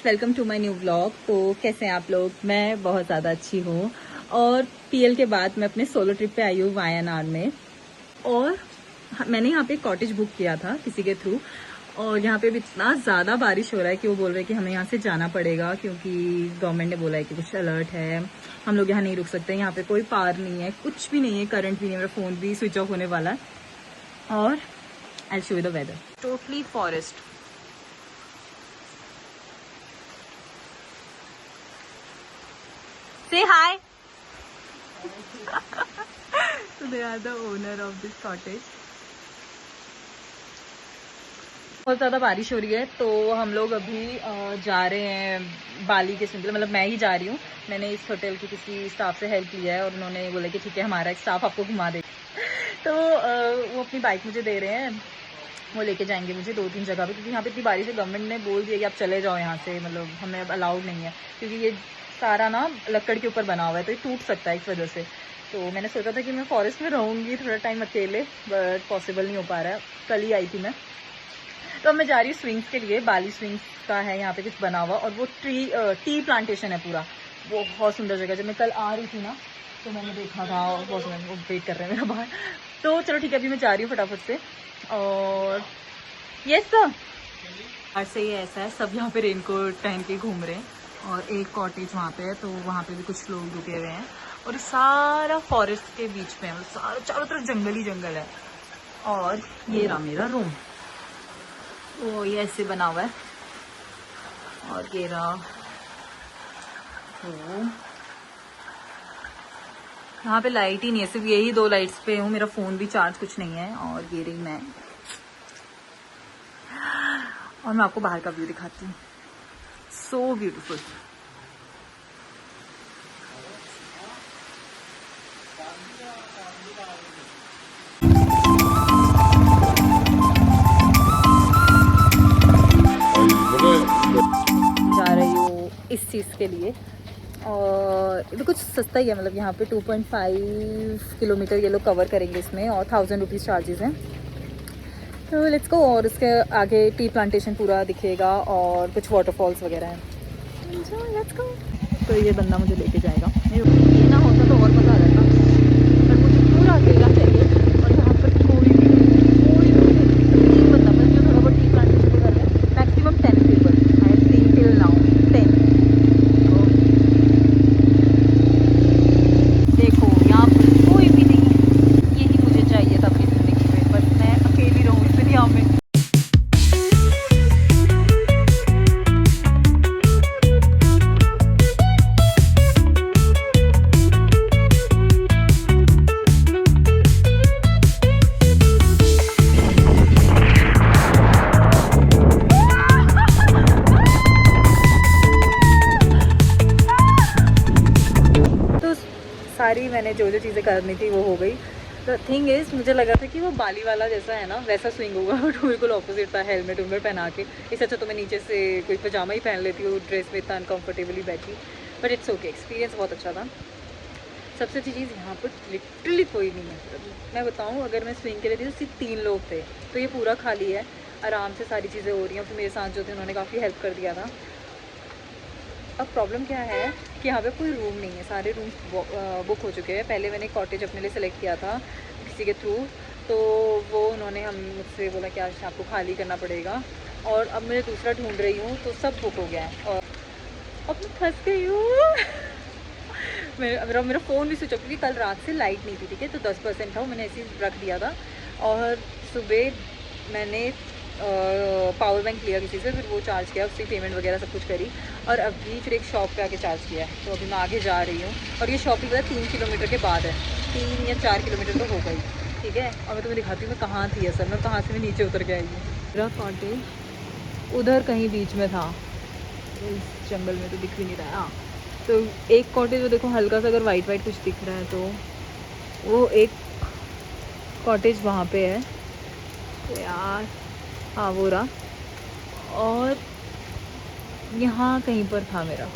Welcome to my new vlog. तो कैसे हैं आप लोग? मैं बहुत ज़्यादा अच्छी हूँ और पीएल के बाद मैं अपने सोलो ट्रिप पे आई हूँ वायानाड में। और मैंने यहाँ पे एक कॉटेज बुक किया था किसी के थ्रू, और यहाँ पे भी इतना ज़्यादा बारिश हो रहा है कि वो बोल रहे हैं कि हमें यहाँ से जाना पड़ेगा क्योंकि गवर्नमेंट ने बोला है कि कुछ अलर्ट है, हम लोग यहाँ नहीं रुक सकते। यहाँ पे कोई पार नहीं है, कुछ भी नहीं है, करंट भी नहीं है, मेरा फ़ोन भी स्विच ऑफ होने वाला है। और I show you the weather, totally forest. Say hi. So they are the owner of this cottage. बहुत ज़्यादा बारिश हो रही है तो हम लोग अभी जा रहे हैं बाली के सिंपल, मतलब मैं ही जा रही हूँ। मैंने इस होटल की किसी स्टाफ से हेल्प लिया है और उन्होंने बोला कि ठीक है हमारा एक स्टाफ आपको घुमा दे। तो वो अपनी बाइक मुझे दे रहे हैं, वो लेके जाएंगे मुझे 2-3 जगह पे, क्योंकि यहाँ पे इतनी बारिश है। गवर्नमेंट ने बोल दिया कि आप चले जाओ यहाँ से, मतलब हमें अब अलाउड नहीं है क्योंकि ये सारा ना लकड़ के ऊपर बना हुआ है तो ये टूट सकता है इस वजह से। तो मैंने सोचा था कि मैं फॉरेस्ट में रहूँगी थोड़ा टाइम अकेले, बट पॉसिबल नहीं हो पा रहा है। कल ही आई थी मैं, तो अब मैं जा रही हूँ स्विंग्स के लिए। बाली स्विंग्स का है यहाँ पे कुछ बना हुआ, और वो टी प्लांटेशन है पूरा, वो बहुत सुंदर जगह। जब मैं कल आ रही थी ना तो मैंने देखा था, और बहुत सुंदर, वो वेट कर रहे हैं मेरा बाहर। तो चलो ठीक है, अभी मैं जा रही हूँ फटाफट से। और यस सर, आज से ये ऐसा है, सब यहाँ पे रेनकोट पहन के घूम रहे हैं। और एक कॉटेज वहाँ पे है तो वहाँ पे भी कुछ लोग रुके हुए हैं। और सारा फॉरेस्ट के बीच में है, मतलब सारा चारों तरफ जंगल ही जंगल है। और ये रहा मेरा रूम, वो ये ऐसे बना हुआ है। और ये रहा वो, यहाँ पे लाइट ही नहीं है, सिर्फ यही 2 लाइट्स पे हूँ। मेरा फोन भी चार्ज कुछ नहीं है। और ये रही मैं, और मैं आपको बाहर का व्यू दिखाती हूँ। So beautiful. जा रही हूँ इस चीज़ के लिए, और ये कुछ सस्ता ही है, मतलब यहाँ पे 2.5 किलोमीटर ये लोग कवर करेंगे इसमें, और 1000 रुपीज़ चार्जेस हैं। तो लेट्स गो। और इसके आगे टी प्लांटेशन पूरा दिखेगा और कुछ वाटरफॉल्स वगैरह हैं। Let's go. तो ये बंदा मुझे लेके जाएगा, ये ना होता तो और मज़ा आ जाता, पर मुझे पूरा अकेला चाहिए। और यहाँ पर कोई भी नहीं, बंदा, बस जो थोड़ा बहुत टी प्लांटेशन कर रहे हैं। Maximum 10 people I have seen till now, 10। देखो यहाँ पर कोई भी नहीं, यही मुझे चाहिए था अपनी ज़िंदगी में, बस मैं अकेली रहूँ इस दुनिया में। सारी मैंने जो जो चीज़ें करनी थी वो हो गई। द थिंग इज़, मुझे लगा था कि वो बाली वाला जैसा है ना वैसा स्विंग होगा, बट बिल्कुल ऑपोजिट था। हेलमेट वेलमेट पहना के, इससे अच्छा तो मैं नीचे से कोई पजामा ही पहन लेती हूँ, ड्रेस में इतना अनकम्फर्टेबली बैठी। बट इट्स ओके, एक्सपीरियंस बहुत अच्छा था। सबसे अच्छी चीज़, यहाँ पर लिटरली कोई नहीं है। मैं बताऊँ, अगर मैं स्विंग के लिए थी तो सिर्फ 3 लोग थे, तो ये पूरा खाली है, आराम से सारी चीज़ें हो रही हैं। फिर मेरे साथ जो थे उन्होंने काफ़ी हेल्प कर दिया था। अब प्रॉब्लम क्या है कि यहाँ पे कोई रूम नहीं है, सारे रूम्स बुक हो चुके हैं। पहले मैंने कॉटेज अपने लिए सेलेक्ट किया था किसी के थ्रू, तो वो उन्होंने मुझसे बोला कि आज आपको खाली करना पड़ेगा। और अब मैं दूसरा ढूंढ रही हूँ तो सब बुक हो गया है, और अब मैं फंस गई हूँ। मेरा फ़ोन भी स्विच ऑफ, क्योंकि कल रात से लाइट नहीं थी, ठीक है, तो 10% था, वो मैंने ऐसे ही रख दिया था। और सुबह मैंने पावर बैंक लिया किसी से, फिर वो चार्ज किया, उसकी पेमेंट वगैरह सब कुछ करी, और अभी फिर एक शॉप पे आके चार्ज किया है। तो अभी मैं आगे जा रही हूँ, और ये शॉप भी पता 3 किलोमीटर के बाद है, 3 या 4 किलोमीटर तो हो गई, ठीक है। और मैं तुम्हें दिखाती हूँ मैं कहाँ थी असल में, कहाँ से मैं नीचे उतर के आई हूँ। मेरा कॉटेज उधर कहीं बीच में था, इस जंगल में तो दिख भी नहीं रहा है। हाँ, तो एक कॉटेज वो देखो, हल्का सा अगर वाइट वाइट कुछ दिख रहा है तो वो एक कॉटेज वहाँ पे है। तो यार हाँ, वो रहा, और यहाँ कहीं पर था मेरा।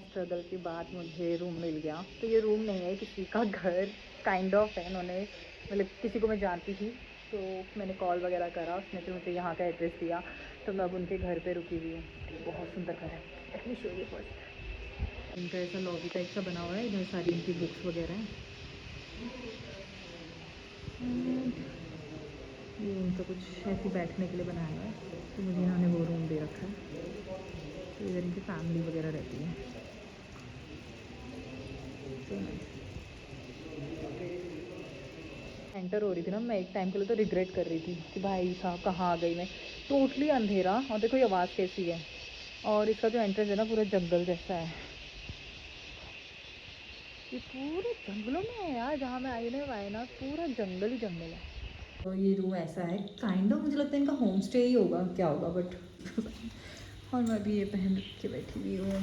स्ट्रगल के बाद मुझे रूम मिल गया। तो ये रूम नहीं है, किसी का घर काइंड ऑफ है। उन्होंने मतलब किसी को मैं जानती थी तो मैंने कॉल वगैरह करा, उसने फिर मुझे यहाँ का एड्रेस दिया, तो मैं अब उनके घर पे रुकी हुई हूँ। बहुत सुंदर घर है। Let me show you first. इनका ऐसा लॉबी टाइप का बना हुआ है, इधर सारी इनकी बुक्स वगैरह हैं। ये उनका कुछ ऐसे बैठने के लिए बनाया हुआ है, तो मुझे इन्होंने वो रूम दे रखा है। तो इधर इनकी फैमिली वगैरह रहती है। तो एंटर हो रही थी ना, मैं एक टाइम के लिए तो रिग्रेट कर रही थी कि भाई साहब कहाँ आ गई मैं। टोटली अंधेरा, और देखो ये आवाज़ कैसी है। और इसका जो एंट्रेंस है ना पूरा जंगल जैसा है। ये पूरे जंगलों में है यार, जहाँ मैं आई ना वायनाड पूरा जंगल ही जंगल है। तो ये रूम ऐसा है काइंड ऑफ, मुझे लगता है इनका होम स्टे ही होगा, क्या होगा बट और मैं भी ये पहन के बैठी हुई हूँ।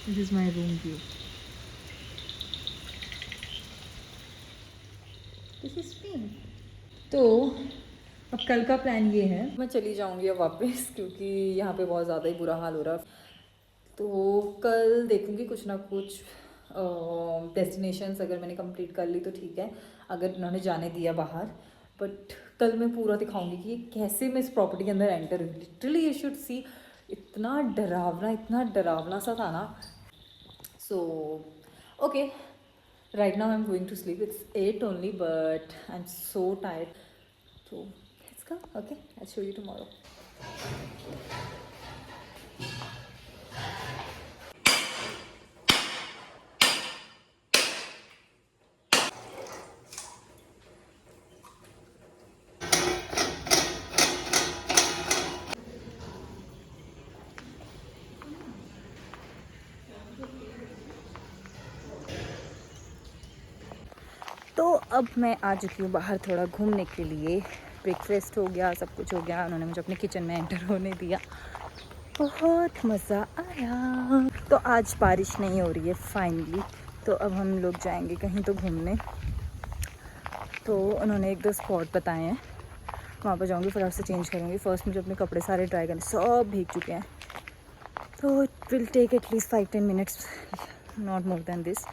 This is my room view. This is me. तो अब कल का प्लान ये है, मैं चली जाऊंगी अब वापस क्योंकि यहाँ पे बहुत ज़्यादा ही बुरा हाल हो रहा है। तो कल देखूंगी कुछ ना कुछ डेस्टिनेशंस, अगर मैंने कंप्लीट कर ली तो ठीक है, अगर उन्होंने जाने दिया बाहर। बट कल मैं पूरा दिखाऊंगी कि कैसे मैं इस प्रॉपर्टी के अंदर एंटर हुई। लिटरली यू शुड सी, इतना डरावना सा था ना। So okay, right now I'm going to sleep. It's 8 only, but I'm so tired. So let's go. Okay, I'll show you tomorrow. तो अब मैं आ चुकी हूँ बाहर थोड़ा घूमने के लिए। ब्रेकफास्ट हो गया, सब कुछ हो गया, उन्होंने मुझे अपने किचन में एंटर होने दिया। बहुत मज़ा आया। तो आज बारिश नहीं हो रही है फाइनली, तो अब हम लोग जाएंगे कहीं तो घूमने। तो उन्होंने एक दो स्पॉट बताए हैं, वहाँ पर जाऊँगी, फटाफट से चेंज करूँगी। फर्स्ट मुझे अपने कपड़े सारे ड्राई करने, सब भीग चुके हैं। तो it will take at least 5-10 minutes, not more than this.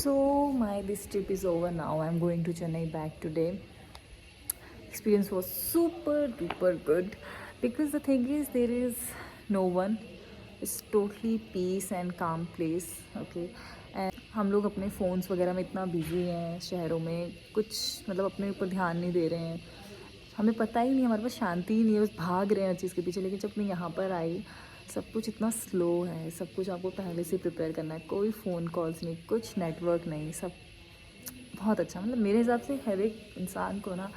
So this trip is over now. I'm going to Chennai back today. Experience was super duper good because the thing is there is no one. It's totally peace and calm place. Okay. And हम लोग अपने phones वगैरह में इतना busy हैं, शहरों में कुछ मतलब अपने ऊपर ध्यान नहीं दे रहे हैं, हमें पता ही नहीं, हमारे पास शांति ही नहीं है, बस भाग रहे हैं हर चीज़ के पीछे। लेकिन जब मैं यहाँ पर आई, सब कुछ इतना स्लो है, सब कुछ आपको पहले से प्रिपेयर करना है, कोई फ़ोन कॉल्स नहीं, कुछ नेटवर्क नहीं, सब बहुत अच्छा। मतलब मेरे हिसाब से हर एक इंसान को ना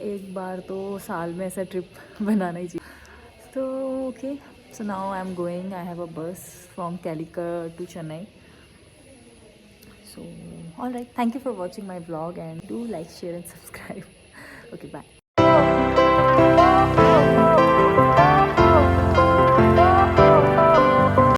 एक बार तो साल में ऐसा ट्रिप बनाना ही चाहिए। तो okay, so now I am going, I have a bus from Calicut to Chennai. So all right, thank you for watching my vlog and do like, share and subscribe. Okay, bye.